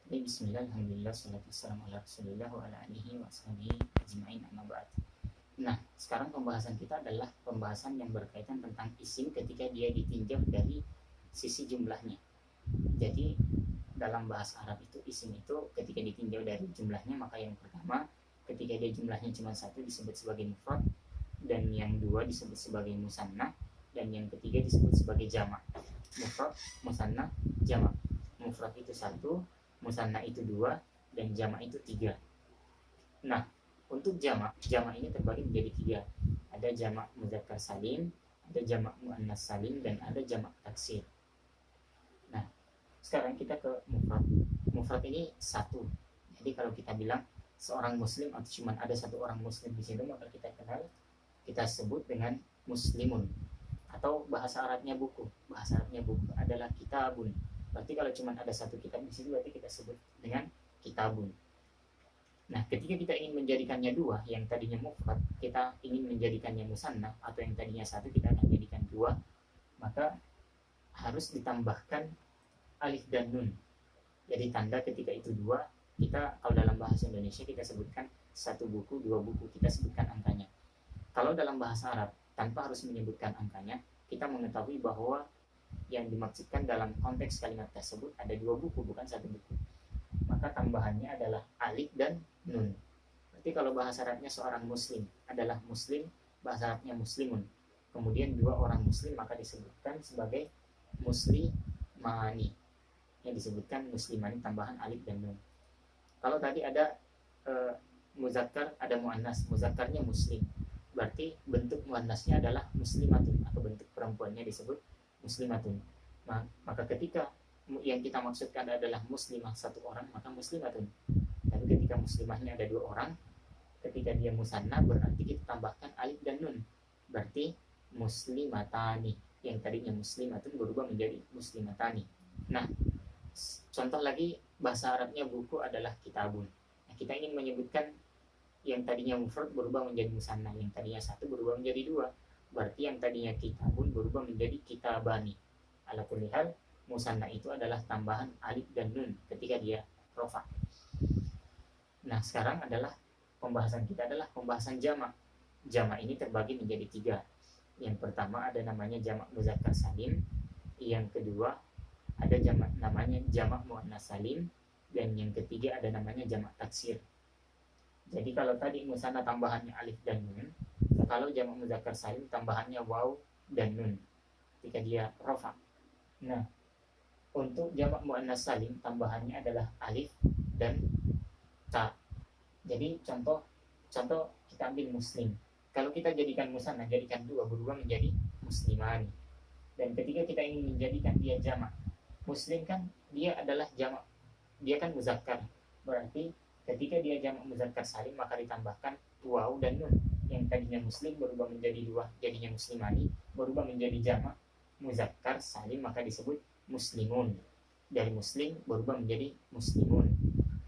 Baik, bismillah, alhamdulillah, salatu wassalamu ala rasulillah wa ala alihi wa sahbihi ajma'in amma ba'd. Nah, sekarang pembahasan kita adalah pembahasan yang berkaitan tentang isim ketika dia ditinjau dari sisi jumlahnya. Jadi, dalam bahasa Arab itu isim itu ketika ditinjau dari jumlahnya, maka yang pertama ketika dia jumlahnya cuma satu disebut sebagai mufrad, dan yang dua disebut sebagai musanna, dan yang ketiga disebut sebagai jamak. Mufrad, musanna, jamak. Mufrad itu satu, musanna itu dua, dan jamak itu tiga. Nah, untuk jamak ini terbagi menjadi tiga. Ada jamak muzakkar salim, ada jamak muannas salim, dan ada jamak taksir. Nah, sekarang kita ke mufrad. Mufrad ini satu. Jadi kalau kita bilang seorang muslim atau cuma ada satu orang muslim di situ, maka kita sebut dengan muslimun. Atau bahasa Arabnya buku. Bahasa Arabnya buku adalah kitabun. Berarti kalau cuma ada satu kitab di situ, berarti kita sebut dengan kitabun. Nah, ketika kita ingin menjadikannya dua, yang tadinya mufrad, kita ingin menjadikannya musanna, atau yang tadinya satu, kita akan jadikan dua, maka harus ditambahkan alif dan nun. Jadi tanda ketika itu dua, kita kalau dalam bahasa Indonesia kita sebutkan satu buku, dua buku, kita sebutkan angkanya. Kalau dalam bahasa Arab, tanpa harus menyebutkan angkanya, kita mengetahui bahwa yang dimaksudkan dalam konteks kalimat tersebut ada dua buku, bukan satu buku. Maka tambahannya adalah alif dan nun. Berarti kalau bahasa Arabnya seorang muslim adalah muslim, bahasa Arabnya muslimun. Kemudian dua orang muslim maka disebutkan sebagai muslimani. Yang disebutkan muslimani tambahan alif dan nun. Kalau tadi ada muzakkar, ada muannas, muzakkarnya muslim. Berarti bentuk muannasnya adalah muslimatun, atau bentuk perempuannya disebut muslimatun. Maka ketika yang kita maksudkan adalah muslimah satu orang, maka muslimatun. Tapi ketika muslimahnya ada dua orang, ketika dia musanna berarti kita tambahkan alif dan nun. Berarti muslimatani. Yang tadinya muslimatun berubah menjadi muslimatani. Nah, contoh lagi bahasa Arabnya buku adalah kitabun. Nah, kita ingin menyebutkan yang tadinya mufrad berubah menjadi musanna, yang tadinya satu berubah menjadi dua. Berarti yang tadinya kitabun berubah menjadi kitabani. Ala kulli hal, musanna itu adalah tambahan alif dan nun ketika dia rofa. Nah, sekarang adalah pembahasan kita adalah pembahasan jamak. Jamak ini terbagi menjadi tiga. Yang pertama ada namanya jamak muzakkar salim, yang kedua ada jamak namanya jamak muannas salim, dan yang ketiga ada namanya jamak taksir. Jadi kalau tadi musanna tambahannya alif dan nun, kalau jamak muzakkar salim tambahannya waw dan nun ketika dia rofa. Nah, untuk jamak muannas salim tambahannya adalah alif dan ta. Jadi contoh kita ambil muslim. Kalau kita jadikan musanna, jadikan dua, berubah menjadi muslimani. Dan ketika kita ingin menjadikan dia jamak, muslim kan dia adalah jamak, dia kan muzakkar. Berarti ketika dia jamak muzakkar salim maka ditambahkan waw dan nun. Yang tadinya muslim berubah menjadi dua, jadinya muslimani, berubah menjadi jamak muzakkar salim maka disebut muslimun. Dari muslim berubah menjadi muslimun.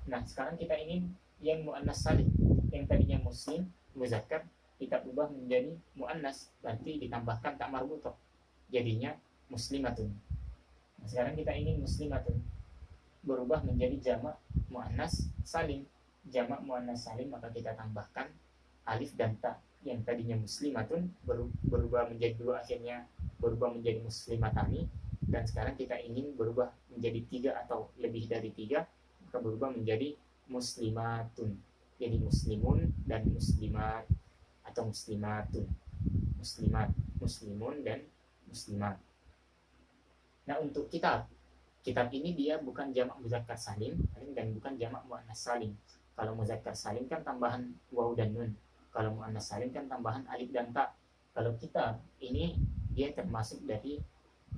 Nah, sekarang kita ingin yang muannas salim, yang tadinya muslim muzakkar kita ubah menjadi muannas, berarti ditambahkan tak marbutoh, jadinya muslimatun. Nah, sekarang kita ingin muslimatun berubah menjadi jamak muannas salim. Jamak muannas salim maka kita tambahkan alif dan ta. Yang tadinya muslimatun berubah menjadi dua, akhirnya berubah menjadi muslimatani. Dan sekarang kita ingin berubah menjadi tiga atau lebih dari tiga, maka berubah menjadi muslimatun. Jadi muslimun dan muslimat, atau muslimatun, muslimat, muslimun dan muslimat. Nah, untuk kitab ini dia bukan jamak muzakkar salim dan bukan jamak muannas salim. Kalau muzakkar salim kan tambahan waw dan nun, kalau muannas salim kan tambahan alif dan ta. Kalau kitab ini dia termasuk dari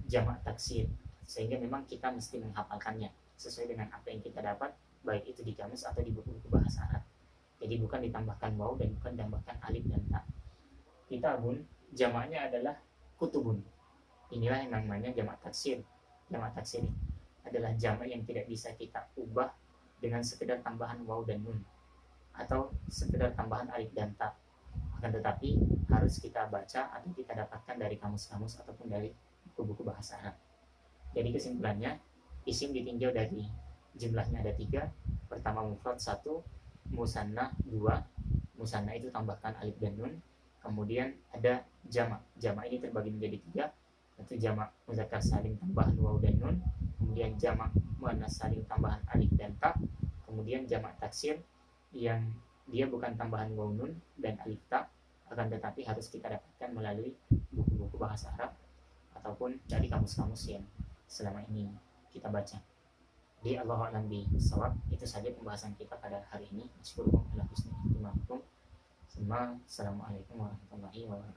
jamak taksir, sehingga memang kita mesti menghafalkannya sesuai dengan apa yang kita dapat, baik itu di kamus atau di buku-buku bahasa Arab. Jadi bukan ditambahkan waw dan bukan ditambahkan alif dan ta. Kitabun jamaknya adalah kutubun. Inilah yang namanya jamak taksir. Jamak taksir adalah jamak yang tidak bisa kita ubah dengan sekedar tambahan waw dan nun atau sekedar tambahan alif dan ta. Akan tetapi harus kita baca atau kita dapatkan dari kamus-kamus ataupun dari buku-buku bahasa Arab. Jadi kesimpulannya, isim ditinjau dari jumlahnya ada 3. Pertama mufrad 1, musanna 2. Musanna itu tambahkan alif dan nun. Kemudian ada jamak. Jamak ini terbagi menjadi 3, yaitu jamak muzakkar salim tambahan waw dan nun, kemudian jamak muannas salim tambahan alif dan ta, kemudian jamak taksir yang dia bukan tambahan waw nun dan alif ta, akan tetapi harus kita dapatkan melalui buku-buku bahasa Arab ataupun dari kamus-kamus yang selama ini kita baca. Di Allahu a'lam bishawab, itu saja pembahasan kita pada hari ini. Assalamualaikum warahmatullahi wabarakatuh.